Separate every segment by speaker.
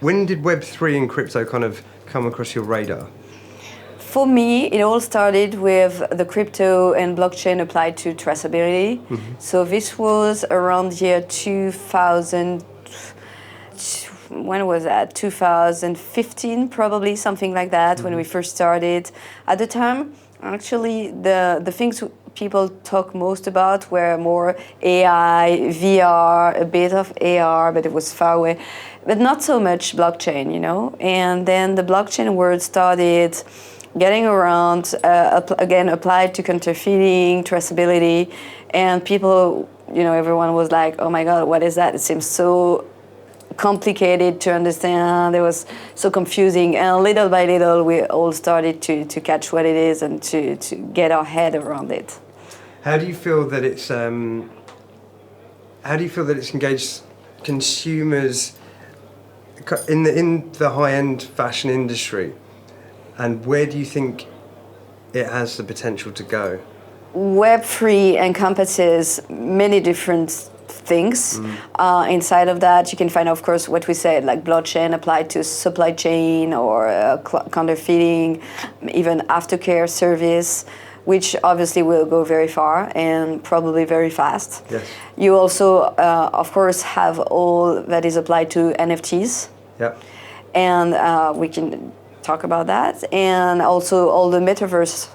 Speaker 1: When did Web3 and crypto kind of come across your radar?
Speaker 2: For me, it all started with the crypto and blockchain applied to traceability. So this was around year 2000. When was that? 2015, probably, something like that, when we first started. At the time, actually, the things people talk most about were more AI, VR, a bit of AR, but it was far away, but not so much blockchain, you know? And then the blockchain word started getting around, again, applied to counterfeiting, traceability, and people, you know, everyone was like, oh my God, what is that? It seems so complicated to understand. It was so confusing, and little by little we all started to catch what it is and to get our head around it.
Speaker 1: How do you feel that it's engaged consumers in the high-end fashion industry, and where do you think it has the potential to go?
Speaker 2: Web3 encompasses many different things. Inside of that, you can find, of course, what we said, like blockchain applied to supply chain or counterfeiting, even aftercare service, which obviously will go very far and probably very fast.
Speaker 1: Yes.
Speaker 2: You also, of course, have all that is applied to NFTs.
Speaker 1: Yep.
Speaker 2: And we can talk about that. And also all the metaverse,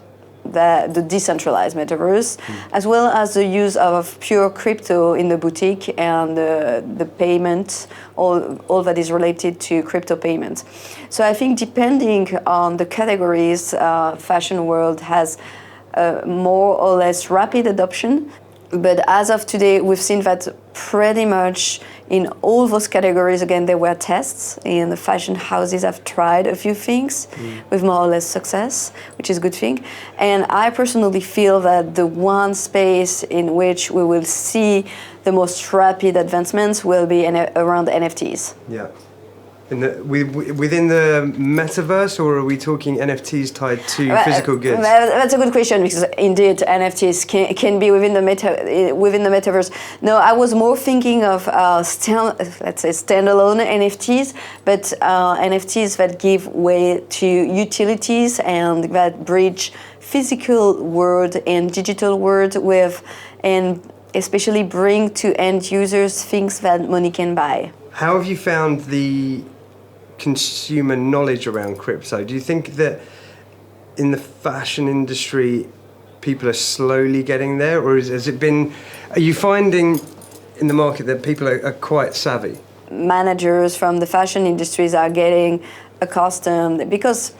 Speaker 2: the decentralized metaverse, as well as the use of pure crypto in the boutique and the payment, all that is related to crypto payments. So I think depending on the categories, fashion world has more or less rapid adoption. But as of today, we've seen that pretty much in all those categories, again, there were tests, and the fashion houses have tried a few things with more or less success, which is a good thing. And I personally feel that the one space in which we will see the most rapid advancements will be around NFTs.
Speaker 1: Yeah. Within the metaverse, or are we talking NFTs tied to physical goods?
Speaker 2: That's a good question, because indeed NFTs can be within the metaverse. No, I was more thinking of let's say standalone NFTs, but NFTs that give way to utilities and that bridge physical world and digital world and especially bring to end users things that money can buy.
Speaker 1: How have you found the consumer knowledge around crypto? Do you think that in the fashion industry people are slowly getting there, or are you finding in the market that people are quite savvy? Managers
Speaker 2: from the fashion industries are getting accustomed, because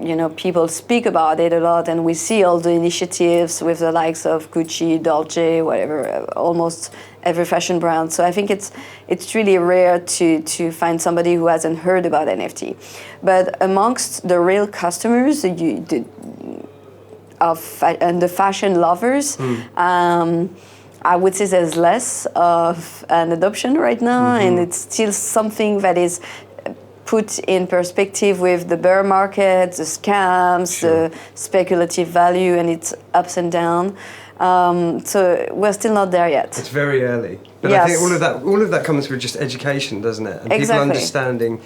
Speaker 2: you know, people speak about it a lot, and we see all the initiatives with the likes of Gucci, Dolce, whatever, almost every fashion brand. So I think it's really rare to find somebody who hasn't heard about NFT. But amongst the real customers and the fashion lovers, I would say there's less of an adoption right now, and it's still something that is put in perspective with the bear market, the scams, the speculative value, and its ups and downs. So we're still not there yet.
Speaker 1: It's very early. But yes. I think all of that comes with just education, doesn't it? And people understanding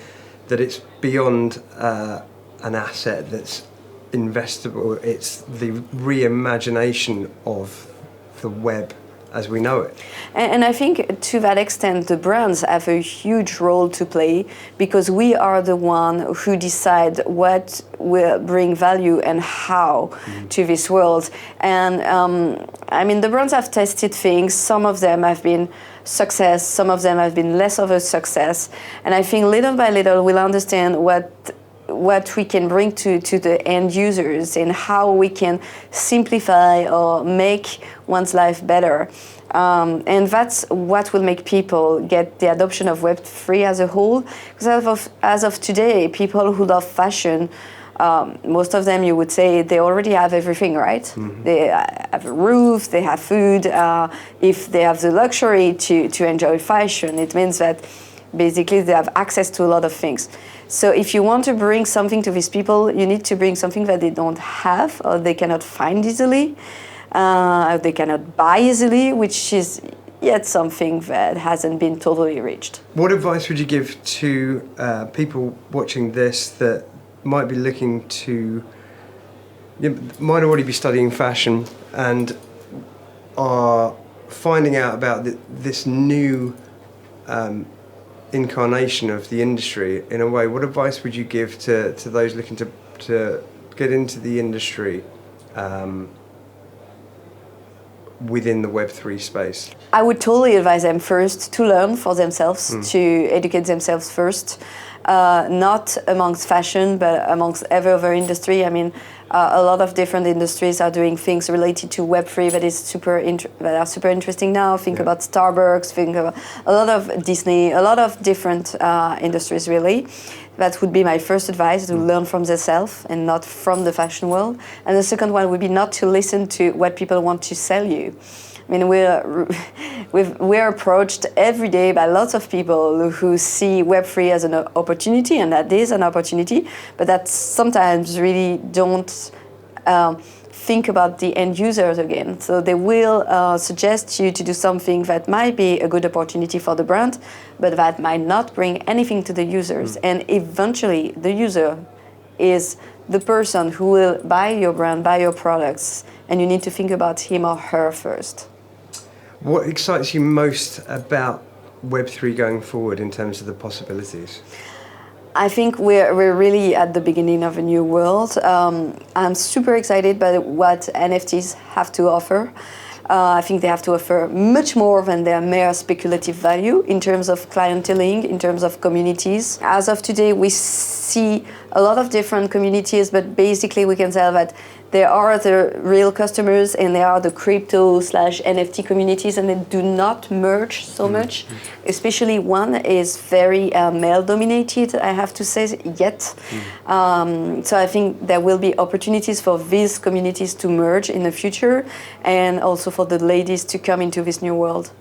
Speaker 1: that it's beyond an asset that's investable. It's the reimagination of the web as we know it.
Speaker 2: And I think to that extent, the brands have a huge role to play, because we are the one who decide what will bring value and how to this world. And I mean, the brands have tested things. Some of them have been success, some of them have been less of a success. And I think little by little we'll understand what we can bring to the end users and how we can simplify or make one's life better. And that's what will make people get the adoption of Web3 as a whole. Because as of today, people who love fashion, most of them, you would say, they already have everything, right? They have a roof, they have food. If they have the luxury to enjoy fashion, it means that basically they have access to a lot of things. So if you want to bring something to these people, you need to bring something that they don't have or they cannot find easily, they cannot buy easily, which is yet something that hasn't been totally reached.
Speaker 1: What advice would you give to people watching this that might be looking to, might already be studying fashion and are finding out about this new incarnation of the industry in a way? What advice would you give to those looking to get into the industry within the Web3 space?
Speaker 2: I would totally advise them first to learn for themselves, to educate themselves first, not amongst fashion, but amongst every other industry. I mean, a lot of different industries are doing things related to Web3 that are super interesting now. Think about Starbucks, think about a lot of Disney, a lot of different industries really. That would be my first advice, to learn from themselves and not from the fashion world. And the second one would be not to listen to what people want to sell you. I mean, we're approached every day by lots of people who see Web3 as an opportunity, and that is an opportunity, but that sometimes really don't think about the end users again. So they will suggest you to do something that might be a good opportunity for the brand, but that might not bring anything to the users. And eventually, the user is the person who will buy your brand, buy your products, and you need to think about him or her first.
Speaker 1: What excites you most about Web3 going forward in terms of the possibilities?
Speaker 2: I think we're really at the beginning of a new world. I'm super excited by what NFTs have to offer. I think they have to offer much more than their mere speculative value in terms of clienteling, in terms of communities. As of today, we see a lot of different communities, but basically we can tell that there are the real customers and there are the crypto/NFT communities, and they do not merge so much. Especially one is very male-dominated, I have to say, yet. So I think there will be opportunities for these communities to merge in the future, and also for the ladies to come into this new world.